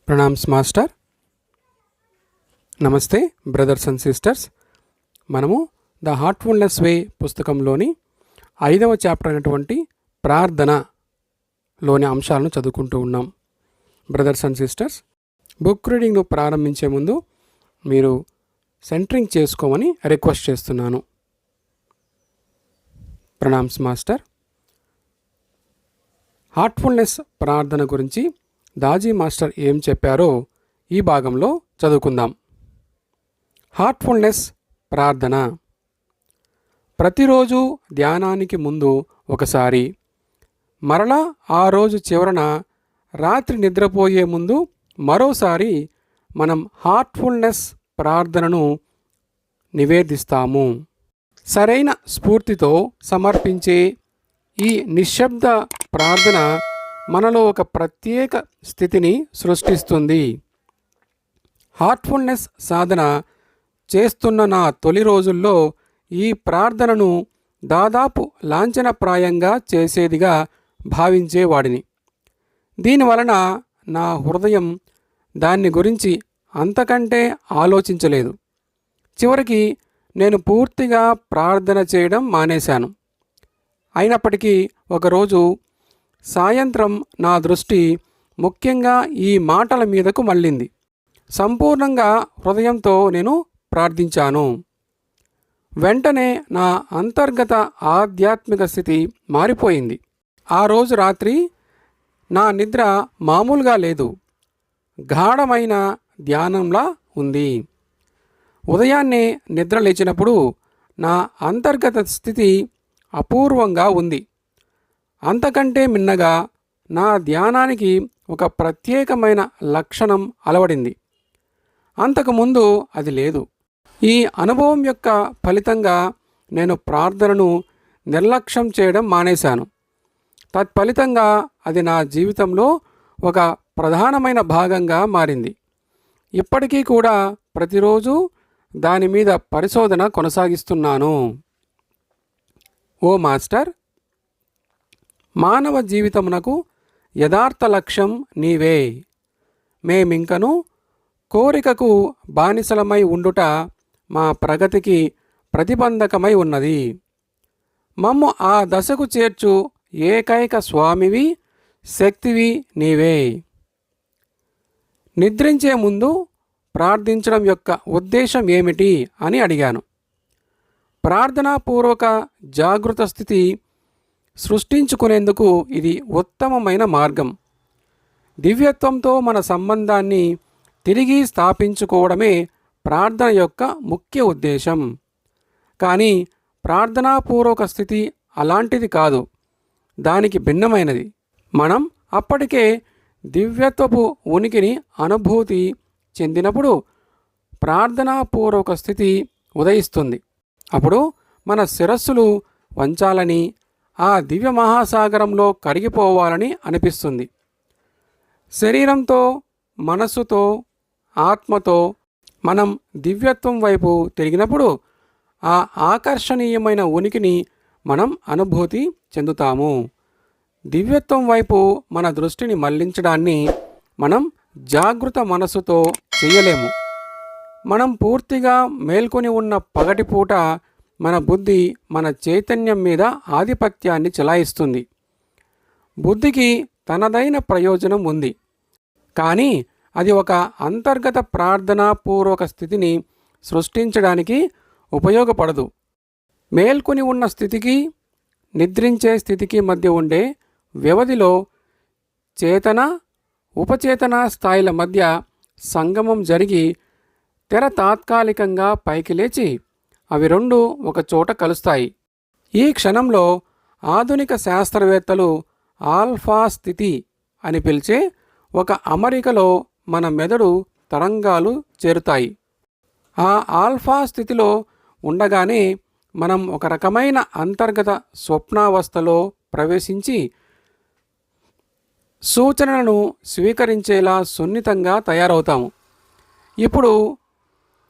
Pranams master. నమస్తే brothers and sisters. మనము the Heartfulness వే పుస్తకంలోని 5వ చాప్టర్ అయినటువంటి ప్రార్థనలోని అంశాలను చదువుకుంటూ ఉన్నాం. బ్రదర్స్ అండ్ సిస్టర్స్, బుక్ రీడింగ్ను ప్రారంభించే ముందు మీరు సెంటరింగ్ చేసుకోమని రిక్వెస్ట్ చేస్తున్నాను. ప్రణామ్స్ మాస్టర్. హార్ట్ఫుల్నెస్ ప్రార్థన గురించి దాజీ మాస్టర్ ఏం చెప్పారో ఈ భాగంలో చదువుకుందాం. హార్ట్ఫుల్నెస్ ప్రార్థన. ప్రతిరోజు ధ్యానానికి ముందు ఒకసారి, మరలా ఆ రోజు చివరన రాత్రి నిద్రపోయే ముందు మరోసారి మనం హార్ట్ఫుల్నెస్ ప్రార్థనను నివేదిస్తాము. సరైన స్ఫూర్తితో సమర్పించే ఈ నిశ్శబ్ద ప్రార్థన మనలో ఒక ప్రత్యేక స్థితిని సృష్టిస్తుంది. హార్ట్ఫుల్నెస్ సాధన చేస్తున్న నా తొలి రోజుల్లో ఈ ప్రార్థనను దాదాపు లాంఛనప్రాయంగా చేసేదిగా భావించేవాడిని. దీనివలన నా హృదయం దాన్ని గురించి అంతకంటే ఆలోచించలేదు. చివరికి నేను పూర్తిగా ప్రార్థన చేయడం మానేశాను. అయినప్పటికీ ఒకరోజు సాయంత్రం నా దృష్టి ముఖ్యంగా ఈ మాటల మీదకు మళ్ళింది. సంపూర్ణంగా హృదయంతో నేను ప్రార్థించాను. వెంటనే నా అంతర్గత ఆధ్యాత్మిక స్థితి మారిపోయింది. ఆ రోజు రాత్రి నా నిద్ర మామూలుగా లేదు, గాఢమైన ధ్యానంలా ఉంది. ఉదయాన్నే నిద్ర లేచినప్పుడు నా అంతర్గత స్థితి అపూర్వంగా ఉంది. అంతకంటే మిన్నగా నా ధ్యానానికి ఒక ప్రత్యేకమైన లక్షణం అలవడింది. అంతకుముందు అది లేదు. ఈ అనుభవం యొక్క ఫలితంగా నేను ప్రార్థనను నిర్లక్ష్యం చేయడం మానేశాను. తత్ఫలితంగా అది నా జీవితంలో ఒక ప్రధానమైన భాగంగా మారింది. ఇప్పటికీ కూడా ప్రతిరోజు దాని మీద పరిశోధన కొనసాగిస్తున్నాను. ఓ మాస్టర్, మానవ జీవితమునకు యథార్థ లక్ష్యం నీవే. మేమింకను కోరికకు బానిసలమై ఉండుట మా ప్రగతికి ప్రతిబంధకమై ఉన్నది. మమ్ము ఆ దశకు చేర్చు ఏకైక స్వామివి, శక్తివి నీవే. నిద్రించే ముందు ప్రార్థించడం యొక్క ఉద్దేశం ఏమిటి అని అడిగాను. ప్రార్థనాపూర్వక జాగృత స్థితి సృష్టించుకునేందుకు ఇది ఉత్తమమైన మార్గం. దివ్యత్వంతో మన సంబంధాన్ని తిరిగి స్థాపించుకోవడమే ప్రార్థన యొక్క ముఖ్య ఉద్దేశం. కానీ ప్రార్థనాపూర్వక స్థితి అలాంటిది కాదు, దానికి భిన్నమైనది. మనం అప్పటికే దివ్యత్వపు ఉనికిని అనుభూతి చెందినప్పుడు ప్రార్థనాపూర్వక స్థితి ఉదయిస్తుంది. అప్పుడు మన శిరస్సులు వంచాలని, ఆ దివ్య మహాసాగరంలో కరిగిపోవాలని అనిపిస్తుంది. శరీరంతో, మనస్సుతో, ఆత్మతో మనం దివ్యత్వం వైపు తిరిగినప్పుడు ఆ ఆకర్షణీయమైన ఉనికిని మనం అనుభూతి చెందుతాము. దివ్యత్వం వైపు మన దృష్టిని మళ్లించడాన్ని మనం జాగృత మనస్సుతో చేయలేము. మనం పూర్తిగా మేల్కొని ఉన్న పగటిపూట మన బుద్ధి మన చైతన్యం మీద ఆధిపత్యాన్ని చెలాయిస్తుంది. బుద్ధికి తనదైన ప్రయోజనం ఉంది, కానీ అది ఒక అంతర్గత ప్రార్థనాపూర్వక స్థితిని సృష్టించడానికి ఉపయోగపడదు. మేల్కొని ఉన్న స్థితికి, నిద్రించే స్థితికి మధ్య ఉండే వ్యవధిలో చేతన, ఉపచేతన స్థాయిల మధ్య సంగమం జరిగి తెర తాత్కాలికంగా పైకి లేచి అవి రెండు ఒక చోట కలుస్తాయి. ఈ క్షణంలో ఆధునిక శాస్త్రవేత్తలు ఆల్ఫా స్థితి అని పిలిచే ఒక అమరికలో మన మెదడు తరంగాలు చేరుతాయి. ఆ ఆల్ఫా స్థితిలో ఉండగానే మనం ఒక రకమైన అంతర్గత స్వప్నావస్థలో ప్రవేశించి సూచనలను స్వీకరించేలా సున్నితంగా తయారవుతాము. ఇప్పుడు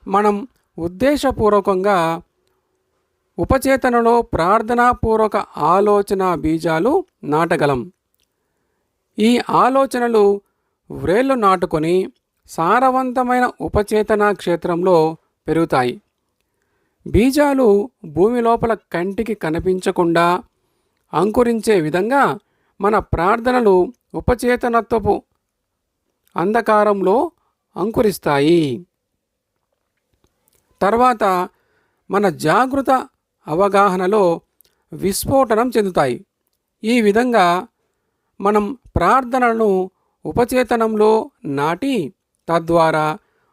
మనం ఉద్దేశపూర్వకంగా ఉపచేతనలో ప్రార్థనాపూర్వక ఆలోచన బీజాలు నాటగలం. ఈ ఆలోచనలు వ్రేళ్లు నాటుకొని సారవంతమైన ఉపచేతన క్షేత్రంలో పెరుగుతాయి. బీజాలు భూమి లోపల కంటికి కనిపించకుండా అంకురించే విధంగా మన ప్రార్థనలు ఉపచేతనత్వపు అంధకారంలో అంకురిస్తాయి. తర్వాత మన జాగృత అవగాహనలో విస్ఫోటనం చెందుతాయి. ఈ విధంగా మనం ప్రార్థనలను ఉపచేతనంలో నాటి తద్వారా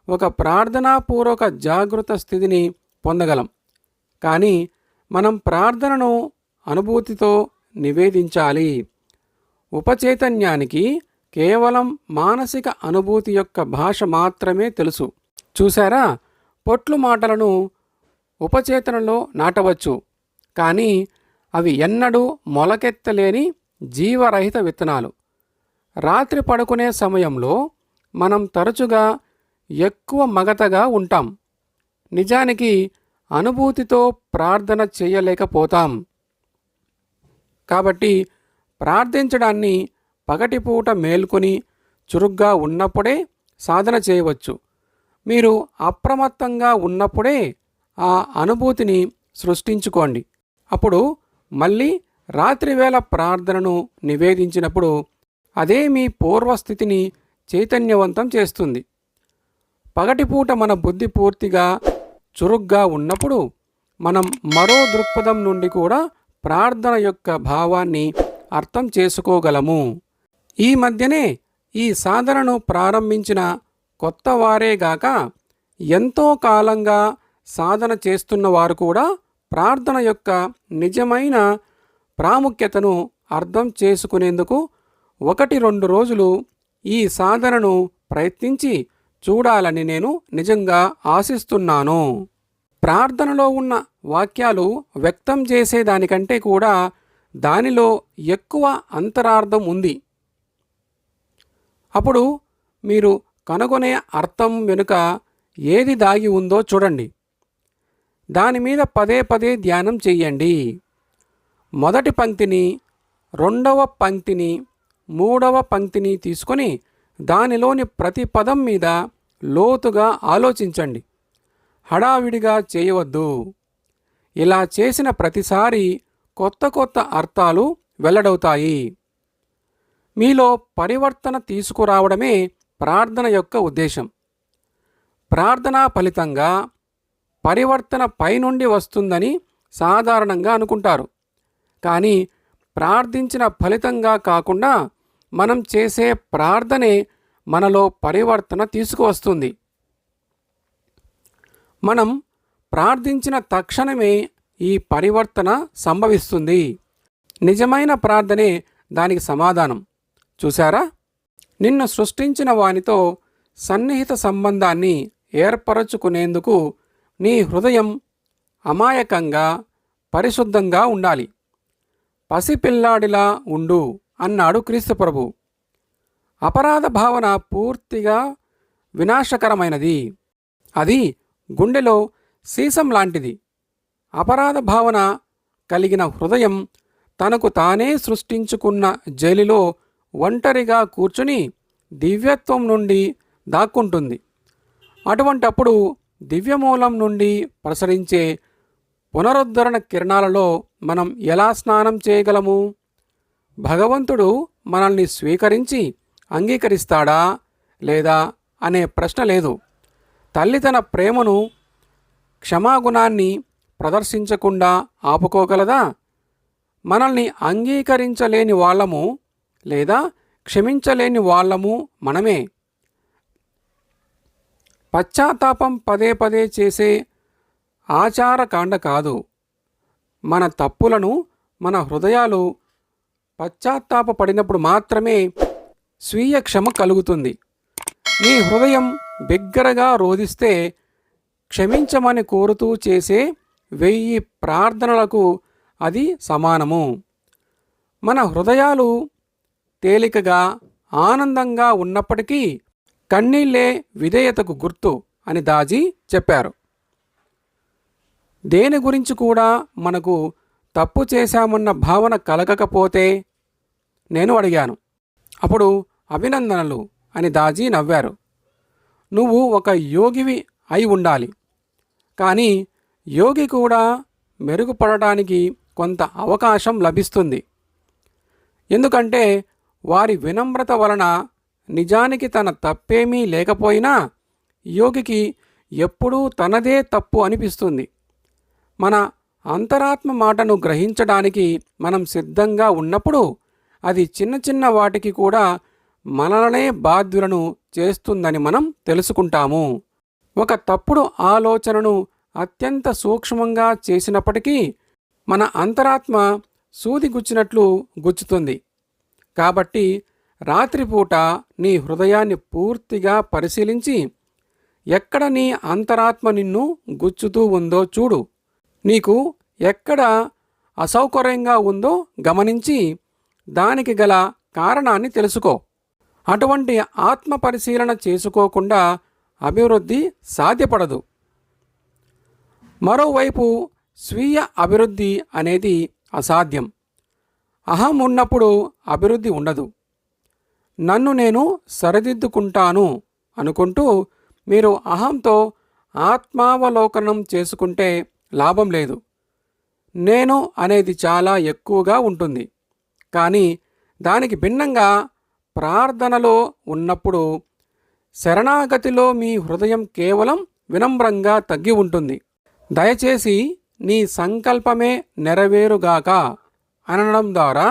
ఒక ప్రార్థనాపూర్వక జాగృత స్థితిని పొందగలం. కానీ మనం ప్రార్థనను అనుభూతితో నివేదించాలి. ఉపచైతన్యానికి కేవలం మానసిక అనుభూతి యొక్క భాష మాత్రమే తెలుసు. చూసారా, పొట్లు మాటలను ఉపచేతనలో నాటవచ్చు, కానీ అవి ఎన్నడూ మొలకెత్తలేని జీవరహిత విత్తనాలు. రాత్రి పడుకునే సమయంలో మనం తరచుగా ఎక్కువ మగతగా ఉంటాం. నిజానికి అనుభూతితో ప్రార్థన చేయలేకపోతాం. కాబట్టి ప్రార్థించడాన్ని పగటిపూట మేల్కొని చురుగ్గా ఉన్నప్పుడే సాధన చేయవచ్చు. మీరు అప్రమత్తంగా ఉన్నప్పుడే ఆ అనుభూతిని సృష్టించుకోండి. అప్పుడు మళ్ళీ రాత్రివేళ ప్రార్థనను నివేదించినప్పుడు అదే మీ పూర్వస్థితిని చైతన్యవంతం చేస్తుంది. పగటిపూట మన బుద్ధి పూర్తిగా చురుగ్గా ఉన్నప్పుడు మనం మరో దృక్పథం నుండి కూడా ప్రార్థన యొక్క భావాన్ని అర్థం చేసుకోగలము. ఈ మధ్యనే ఈ సాధనను ప్రారంభించిన కొత్త వారేగాక ఎంతో కాలంగా సాధన చేస్తున్న వారు కూడా ప్రార్థన యొక్క నిజమైన ప్రాముఖ్యతను అర్థం చేసుకునేందుకు 1-2 రోజులు ఈ సాధనను ప్రయత్నించి చూడాలని నేను నిజంగా ఆశిస్తున్నాను. ప్రార్థనలో ఉన్న వాక్యాలు వ్యక్తం చేసేదానికంటే కూడా దానిలో ఎక్కువ అంతరార్థం ఉంది. అప్పుడు మీరు కనుగొనే అర్థం వెనుక ఏది దాగి ఉందో చూడండి. దాని మీద పదే పదే ధ్యానం చెయ్యండి. మొదటి పంక్తిని, 2వ పంక్తిని, 3వ పంక్తిని తీసుకొని దానిలోని ప్రతి పదం మీద లోతుగా ఆలోచించండి. హడావిడిగా చేయవద్దు. ఇలా చేసిన ప్రతిసారి కొత్త కొత్త అర్థాలు వెల్లడవుతాయి. మీలో పరివర్తన తీసుకురావడమే ప్రార్థన యొక్క ఉద్దేశం. ప్రార్థన ఫలితంగా పరివర్తన పైనుండి వస్తుందని సాధారణంగా అనుకుంటారు. కానీ ప్రార్థించిన ఫలితంగా కాకుండా మనం చేసే ప్రార్థనే మనలో పరివర్తన తీసుకువస్తుంది. మనం ప్రార్థించిన తక్షణమే ఈ పరివర్తన సంభవిస్తుంది. నిజమైన ప్రార్థనే దానికి సమాధానం. చూసారా, నిన్ను సృష్టించిన వానితో సన్నిహిత సంబంధాన్ని ఏర్పరచుకునేందుకు నీ హృదయం అమాయకంగా పరిశుద్ధంగా ఉండాలి. పసిపిల్లాడిలా ఉండు అన్నాడు క్రీస్తు ప్రభు. అపరాధ భావన పూర్తిగా వినాశకరమైనది. అది గుండెలో సీసం లాంటిది. అపరాధ భావన కలిగిన హృదయం తనకు తానే సృష్టించుకున్న జైలులో ఒంటరిగా కూర్చుని దివ్యత్వం నుండి దాక్కుంటుంది. అటువంటప్పుడు దివ్యమూలం నుండి ప్రసరించే పునరుద్ధరణ కిరణాలలో మనం ఎలా స్నానం చేయగలము? భగవంతుడు మనల్ని స్వీకరించి అంగీకరిస్తాడా లేదా అనే ప్రశ్న లేదు. తల్లి తన ప్రేమను, క్షమాగుణాన్ని ప్రదర్శించకుండా ఆపుకోగలదా? మనల్ని అంగీకరించలేని వాళ్ళము లేదా క్షమించలేని వాళ్ళము మనమే. పశ్చాత్తాపం పదే పదే చేసే ఆచారకాండ కాదు. మన తప్పులను మన హృదయాలు పశ్చాత్తాపపడినప్పుడు మాత్రమే స్వీయ క్షమ కలుగుతుంది. నీ హృదయం బిగ్గరగా రోదిస్తే క్షమించమని కోరుతూ చేసే 1000 ప్రార్థనలకు అది సమానము. మన హృదయాలు తేలికగా ఆనందంగా ఉన్నప్పటికీ కన్నీళ్లే విధేయతకు గుర్తు అని దాజీ చెప్పారు. దేని గురించి కూడా మనకు తప్పు చేశామన్న భావన కలగకపోతే నేను అడిగాను. అప్పుడు అభినందనలు అని దాజీ నవ్వారు. నువ్వు ఒక యోగివి అయి ఉండాలి. కానీ యోగి కూడా మెరుగుపడటానికి కొంత అవకాశం లభిస్తుంది. ఎందుకంటే వారి వినమ్రత వలన నిజానికి తన తప్పేమీ లేకపోయినా యోగికి ఎప్పుడూ తనదే తప్పు అనిపిస్తుంది. మన అంతరాత్మ మాటను గ్రహించడానికి మనం సిద్ధంగా ఉన్నప్పుడు అది చిన్న చిన్న వాటికి కూడా మనలనే బాధ్యులను చేస్తుందని మనం తెలుసుకుంటాము. ఒక తప్పుడు ఆలోచనను అత్యంత సూక్ష్మంగా చేసినప్పటికీ మన అంతరాత్మ సూది గుచ్చినట్లు గుచ్చుతుంది. కాబట్టి రాత్రిపూట నీ హృదయాన్ని పూర్తిగా పరిశీలించి ఎక్కడ నీ అంతరాత్మ నిన్ను గుచ్చుతూ ఉందో చూడు. నీకు ఎక్కడ అసౌకర్యంగా ఉందో గమనించి దానికి గల కారణాన్ని తెలుసుకో. అటువంటి ఆత్మ పరిశీలన చేసుకోకుండా అభివృద్ధి సాధ్యపడదు. మరోవైపు స్వీయ అభివృద్ధి అనేది అసాధ్యం. అహం ఉన్నప్పుడు అభివృద్ధి ఉండదు. నన్ను నేను సరిదిద్దుకుంటాను అనుకుంటూ మీరు అహంతో ఆత్మావలోకనం చేసుకుంటే లాభం లేదు. నేను అనేది చాలా ఎక్కువగా ఉంటుంది. కానీ దానికి భిన్నంగా ప్రార్థనలో ఉన్నప్పుడు శరణాగతిలో మీ హృదయం కేవలం వినమ్రంగా తగ్గి ఉంటుంది. దయచేసి నీ సంకల్పమే నెరవేరుగాక అనడం ద్వారా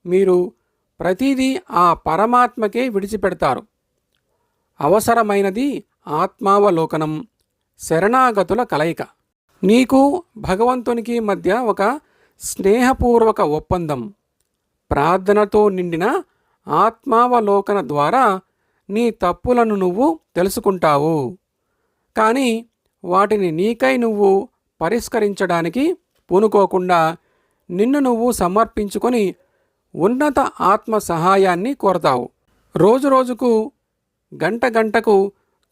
మీరు ప్రతిదీ ఆ పరమాత్మకే విడిచిపెడతారు. అవసరమైనది ఆత్మావలోకనం, శరణాగతుల కలయిక. నీకు భగవంతునికి మధ్య ఒక స్నేహపూర్వక ఒప్పందం. ప్రార్థనతో నిండిన ఆత్మావలోకన ద్వారా నీ తప్పులను నువ్వు తెలుసుకుంటావు. కానీ వాటిని నీకై నువ్వు పరిష్కరించడానికి పూనుకోకుండా నిన్ను నువ్వు సమర్పించుకొని ఉన్నత ఆత్మ సహాయాన్ని కోరతావు. రోజు రోజుకు గంట గంటకు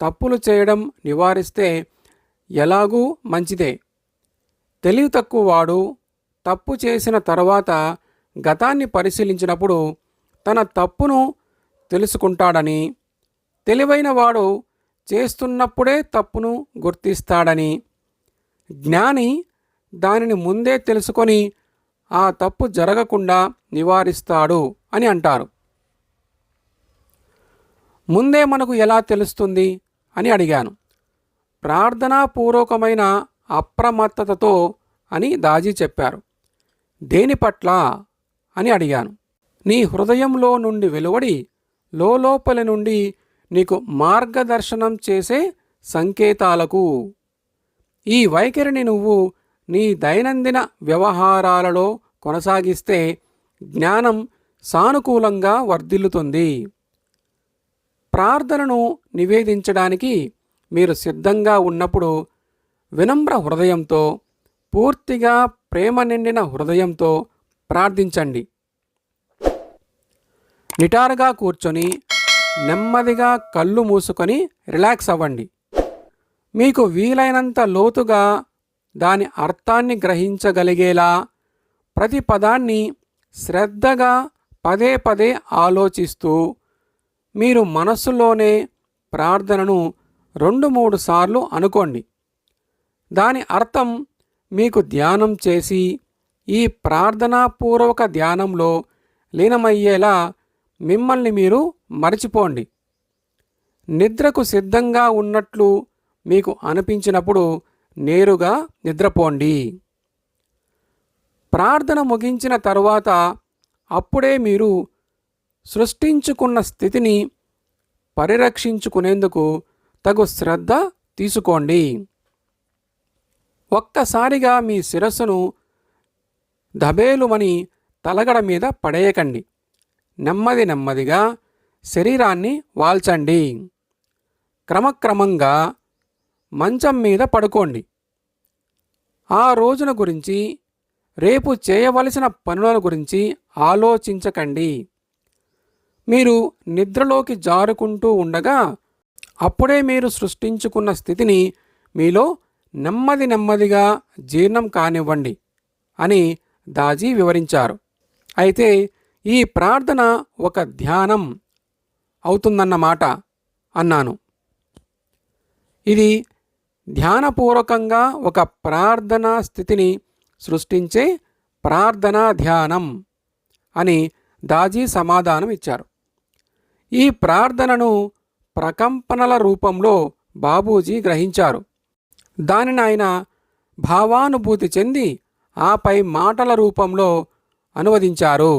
తప్పులు చేయడం నివారిస్తే ఎలాగూ మంచిదే. తెలివి తక్కువ వాడు తప్పు చేసిన తర్వాత గతాన్ని పరిశీలించినప్పుడు తన తప్పును తెలుసుకుంటాడని, తెలివైన వాడు చేస్తున్నప్పుడే తప్పును గుర్తిస్తాడని, జ్ఞాని దానిని ముందే తెలుసుకొని ఆ తప్పు జరగకుండా నివారిస్తాడు అని అంటారు. ముందే మనకు ఎలా తెలుస్తుంది అని అడిగాను. ప్రార్థనాపూర్వకమైన అప్రమత్తతతో అని దాజీ చెప్పారు. దేని పట్ల అని అడిగాను. నీ హృదయంలో నుండి వెలువడి లోపలి నుండి నీకు మార్గదర్శనం చేసే సంకేతాలకు. ఈ వైఖరిని నువ్వు నీ దైనందిన వ్యవహారాలలో కొనసాగిస్తే జ్ఞానం సానుకూలంగా వర్ధిల్లుతుంది. ప్రార్థనను నివేదించడానికి మీరు సిద్ధంగా ఉన్నప్పుడు వినమ్ర హృదయంతో, పూర్తిగా ప్రేమ నిండిన హృదయంతో ప్రార్థించండి. నిటారుగా కూర్చొని నెమ్మదిగా కళ్ళు మూసుకొని రిలాక్స్ అవ్వండి. మీకు వీలైనంత లోతుగా దాని అర్థాన్ని గ్రహించగలిగేలా ప్రతి పదాన్ని శ్రద్ధగా పదే పదే ఆలోచిస్తూ మీరు మనస్సులోనే ప్రార్థనను 2-3 సార్లు అనుకోండి. దాని అర్థం మీకు ధ్యానం చేసి ఈ ప్రార్థనాపూర్వక ధ్యానంలో లీనమయ్యేలా మిమ్మల్ని మీరు మరచిపోండి. నిద్రకు సిద్ధంగా ఉన్నట్లు మీకు అనిపించినప్పుడు నేరుగా నిద్రపోండి. ప్రార్థన ముగించిన తరువాత అప్పుడే మీరు సృష్టించుకున్న స్థితిని పరిరక్షించుకునేందుకు తగు శ్రద్ధ తీసుకోండి. ఒక్కసారిగా మీ శిరస్సును దబేలుమని తలగడ మీద పడేయకండి. నెమ్మదిగా శరీరాన్ని వాల్చండి. క్రమక్రమంగా మంచం మీద పడుకోండి. ఆ రోజున గురించి, రేపు చేయవలసిన పనుల గురించి ఆలోచించకండి. మీరు నిద్రలోకి జారుకుంటూ ఉండగా అప్పుడే మీరు సృష్టించుకున్న స్థితిని మీలో నెమ్మదిగా జీర్ణం కానివ్వండి అని దాజీ వివరించారు. అయితే ఈ ప్రార్థన ఒక ధ్యానం. అవుతుందన్నమాట అన్నాను. ఇది ధ్యానపూర్వకంగా ఒక ప్రార్థనా స్థితిని సృష్టించే ప్రార్థనా ధ్యానం అని దాజీ సమాధానం ఇచ్చారు. ఈ ప్రార్థనను ప్రకంపనల రూపంలో బాబూజీ గ్రహించారు. దానిని ఆయన భావానుభూతి చెంది ఆపై మాటల రూపంలో అనువదించారు.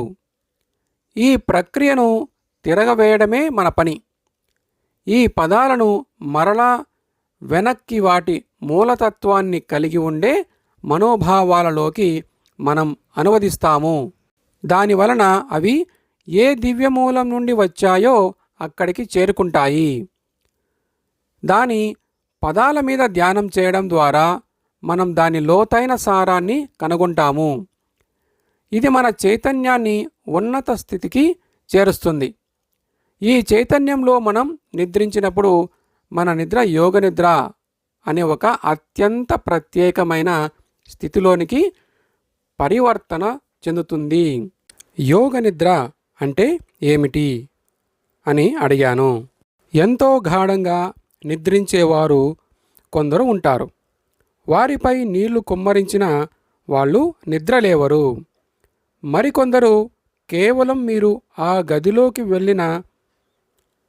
ఈ ప్రక్రియను తిరగవేయడమే మన పని. ఈ పదాలను మరలా వెనక్కి వాటి మూలతత్వాన్ని కలిగి ఉండే మనోభావాలలోకి మనం అనువదిస్తాము. దానివలన అవి ఏ దివ్యమూలం నుండి వచ్చాయో అక్కడికి చేరుకుంటాయి. దాని పదాల మీద ధ్యానం చేయడం ద్వారా మనం దాని లోతైన సారాన్ని కనుగొంటాము. ఇది మన చైతన్యాన్ని ఉన్నత స్థితికి చేరుస్తుంది. ఈ చైతన్యంలో మనం నిద్రించినప్పుడు మన నిద్ర యోగ నిద్ర అనే ఒక అత్యంత ప్రత్యేకమైన స్థితిలోనికి పరివర్తన చెందుతుంది. యోగ నిద్ర అంటే ఏమిటి అని అడిగాను. ఎంతో గాఢంగా నిద్రించేవారు కొందరు ఉంటారు. వారిపై నీళ్లు కుమ్మరించిన వాళ్ళు నిద్రలేవరు. మరికొందరు కేవలం మీరు ఆ గదిలోకి వెళ్ళిన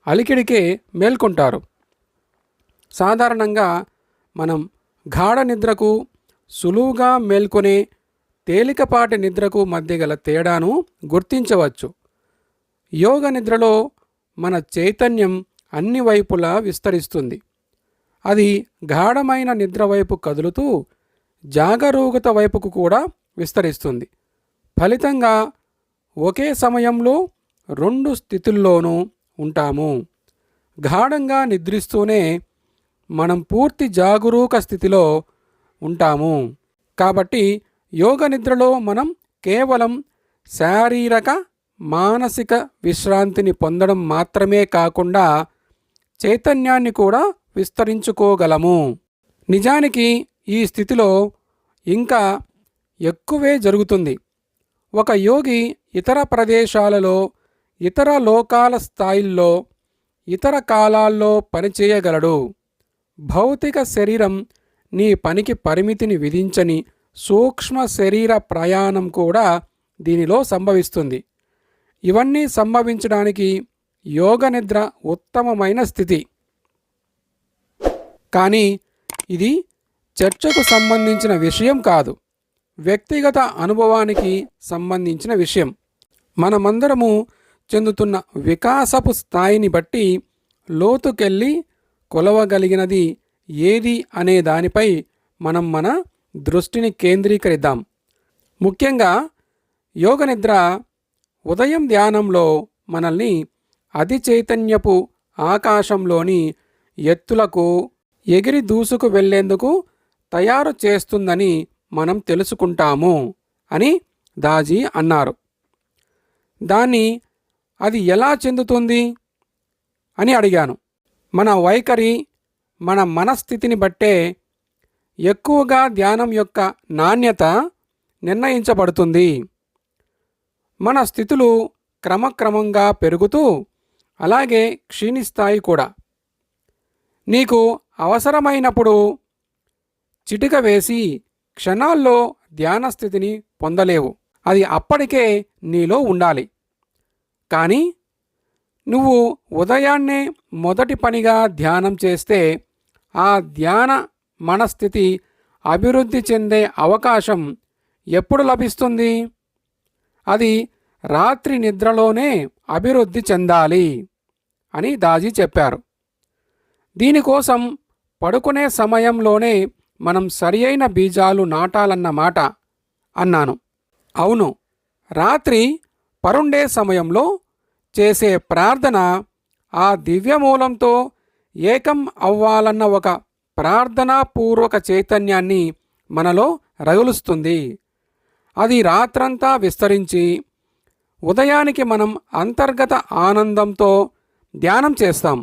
అలికిడికే మేల్కొంటారు. సాధారణంగా మనం గాఢ నిద్రకు, సులువుగా మేల్కొనే తేలికపాటి నిద్రకు మధ్య గల తేడాను గుర్తించవచ్చు. యోగ నిద్రలో మన చైతన్యం అన్ని వైపులా విస్తరిస్తుంది. అది గాఢమైన నిద్ర వైపు కదులుతూ జాగరూకత వైపుకు కూడా విస్తరిస్తుంది. ఫలితంగా ఒకే సమయంలో రెండు స్థితుల్లోనూ ఉంటాము. గాఢంగా నిద్రిస్తూనే మనం పూర్తి జాగరూక స్థితిలో ఉంటాము. కాబట్టి యోగ నిద్రలో మనం కేవలం శారీరక మానసిక విశ్రాంతిని పొందడం మాత్రమే కాకుండా చైతన్యాన్ని కూడా విస్తరించుకోగలము. నిజానికి ఈ స్థితిలో ఇంకా ఎక్కువే జరుగుతుంది. ఒక యోగి ఇతర ప్రదేశాలలో, ఇతర లోకాల స్థాయిల్లో, ఇతర కాలాల్లో పనిచేయగలడు. భౌతిక శరీరం నీ పనికి పరిమితిని విధించని సూక్ష్మ శరీర ప్రయాణం కూడా దీనిలో సంభవిస్తుంది. ఇవన్నీ సంభవించడానికి యోగ నిద్ర ఉత్తమమైన స్థితి. కానీ ఇది చర్చకు సంబంధించిన విషయం కాదు, వ్యక్తిగత అనుభవానికి సంబంధించిన విషయం. మనమందరము చెందుతున్న వికాసపు స్థాయిని బట్టి లోతుకెళ్ళి కొలవగలిగినది ఏది అనే దానిపై మనం మన దృష్టిని కేంద్రీకరిద్దాం. ముఖ్యంగా యోగ నిద్ర ఉదయం ధ్యానంలో మనల్ని అతి చైతన్యపు ఆకాశంలోని ఎత్తులకు ఎగిరి దూసుకు వెళ్లేందుకు తయారు చేస్తుందని మనం తెలుసుకుంటాము అని దాజీ అన్నారు. దాన్ని అది ఎలా చెందుతుంది అని అడిగాను. మన వైఖరి, మన మనస్థితిని బట్టే ఎక్కువగా ధ్యానం యొక్క నాణ్యత నిర్ణయించబడుతుంది. మన స్థితులు క్రమక్రమంగా పెరుగుతూ అలాగే క్షీణిస్తాయి కూడా. నీకు అవసరమైనప్పుడు చిటిక వేసి క్షణాల్లో ధ్యాన స్థితిని పొందలేవు. అది అప్పటికే నీలో ఉండాలి. కానీ నువ్వు ఉదయాన్నే మొదటి పనిగా ధ్యానం చేస్తే ఆ ధ్యాన మనస్థితి అభివృద్ధి చెందే అవకాశం ఎప్పుడు లభిస్తుంది? అది రాత్రి నిద్రలోనే అభివృద్ధి చెందాలి అని దాజీ చెప్పారు. దీనికోసం పడుకునే సమయంలోనే మనం సరియైన బీజాలు నాటాలన్నమాట అన్నాను. అవును, రాత్రి పరుండే సమయంలో చేసే ప్రార్థన ఆ దివ్యమూలంతో ఏకం అవ్వాలన్న ఒక ప్రార్థనాపూర్వక చైతన్యాన్ని మనలో రగులుస్తుంది. అది రాత్రంతా విస్తరించి ఉదయానికి మనం అంతర్గత ఆనందంతో ధ్యానం చేస్తాం.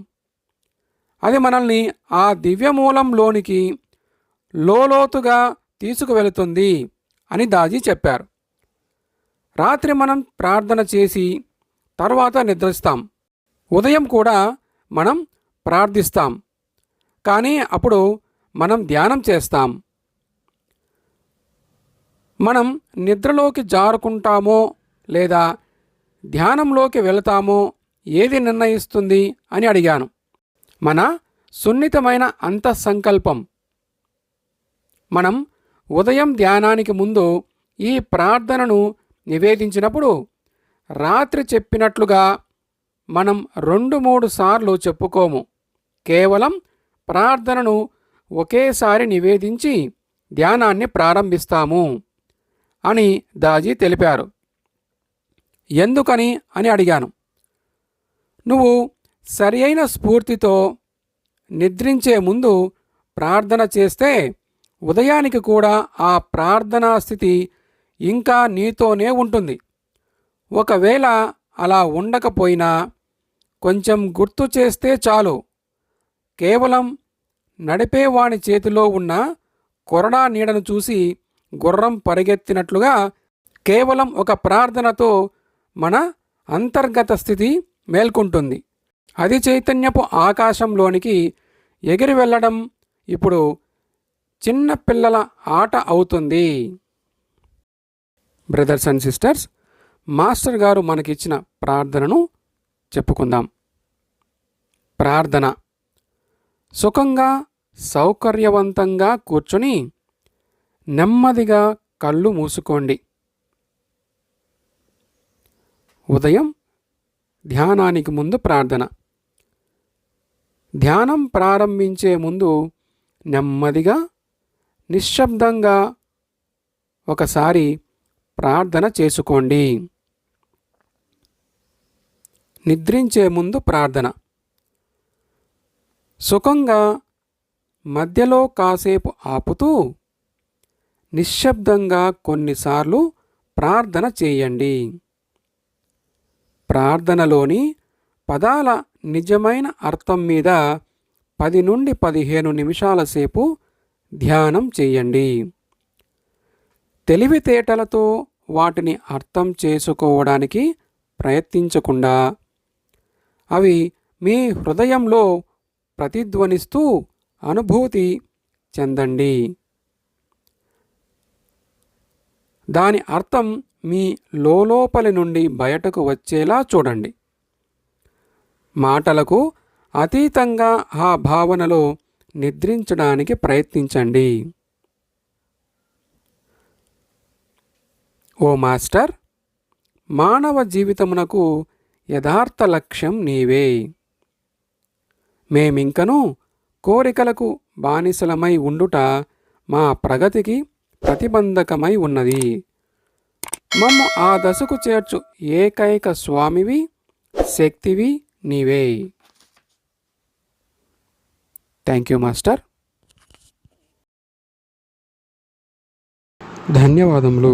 అది మనల్ని ఆ దివ్యమూలంలోనికి లోతుగా తీసుకువెళుతుంది అని దాజీ చెప్పారు. రాత్రి మనం ప్రార్థన చేసి తర్వాత నిద్రిస్తాం. ఉదయం కూడా మనం ప్రార్థిస్తాం, కానీ అప్పుడు మనం ధ్యానం చేస్తాం. మనం నిద్రలోకి జారుకుంటామో లేదా ధ్యానంలోకి వెళతామో ఏది నిర్ణయిస్తుంది అని అడిగాను. మన సున్నితమైన అంతఃసంకల్పం. మనం ఉదయం ధ్యానానికి ముందు ఈ ప్రార్థనను నివేదించినప్పుడు రాత్రి చెప్పినట్లుగా మనం 2-3 సార్లు చెప్పుకోము. కేవలం ప్రార్థనను ఒకేసారి నివేదించి ధ్యానాన్ని ప్రారంభిస్తాము అని దాజీ తెలిపారు. ఎందుకని అని అడిగాను. నువ్వు సరి అయిన స్ఫూర్తితో నిద్రించే ముందు ప్రార్థన చేస్తే ఉదయానికి కూడా ఆ ప్రార్థనా స్థితి ఇంకా నీతోనే ఉంటుంది. ఒకవేళ అలా ఉండకపోయినా కొంచెం గుర్తు చేస్తే చాలు. కేవలం నడిపేవాని చేతిలో ఉన్న కొరడా నీడను చూసి గుర్రం పరిగెత్తినట్లుగా కేవలం ఒక ప్రార్థనతో మన అంతర్గత స్థితి మేల్కొంటుంది. అది చైతన్యపు ఆకాశంలోనికి ఎగిరి వెళ్ళడం ఇప్పుడు చిన్న పిల్లల ఆట అవుతుంది. బ్రదర్స్ అండ్ సిస్టర్స్, మాస్టర్ గారు మనకిచ్చిన ప్రార్థనను చెప్పుకుందాం. ప్రార్థన. సుఖంగా సౌకర్యవంతంగా కూర్చొని నెమ్మదిగా కళ్ళు మూసుకోండి. ఉదయం ధ్యానానికి ముందు ప్రార్థన. ధ్యానం ప్రారంభించే ముందు నెమ్మదిగా నిశ్శబ్దంగా ఒకసారి ప్రార్థన చేసుకోండి. నిద్రించే ముందు ప్రార్థన. సుఖంగా మధ్యలో కాసేపు ఆపుతూ నిశ్శబ్దంగా కొన్నిసార్లు ప్రార్థన చేయండి. ప్రార్థనలోని పదాల నిజమైన అర్థం మీద 10 నుండి 15 నిమిషాల సేపు ధ్యానం చేయండి. తెలివితేటలతో వాటిని అర్థం చేసుకోవడానికి ప్రయత్నించకుండా అవి మీ హృదయంలో ప్రతిధ్వనిస్తూ అనుభూతి చెందండి. దాని అర్థం మీ లోపలి నుండి బయటకు వచ్చేలా చూడండి. మాటలకు అతీతంగా ఆ భావనలో నిద్రించడానికి ప్రయత్నించండి. ఓ మాస్టర్, మానవ జీవితమునకు యథార్థ లక్ష్యం నీవే. మేమింకను కోరికలకు బానిసలమై ఉండుట మా ప్రగతికి ప్రతిబంధకమై ఉన్నది. మమ్ము ఆ దశకు చేర్చు ఏకైక స్వామివి, శక్తివి నీవే. Thank you master. ధన్యవాదములు.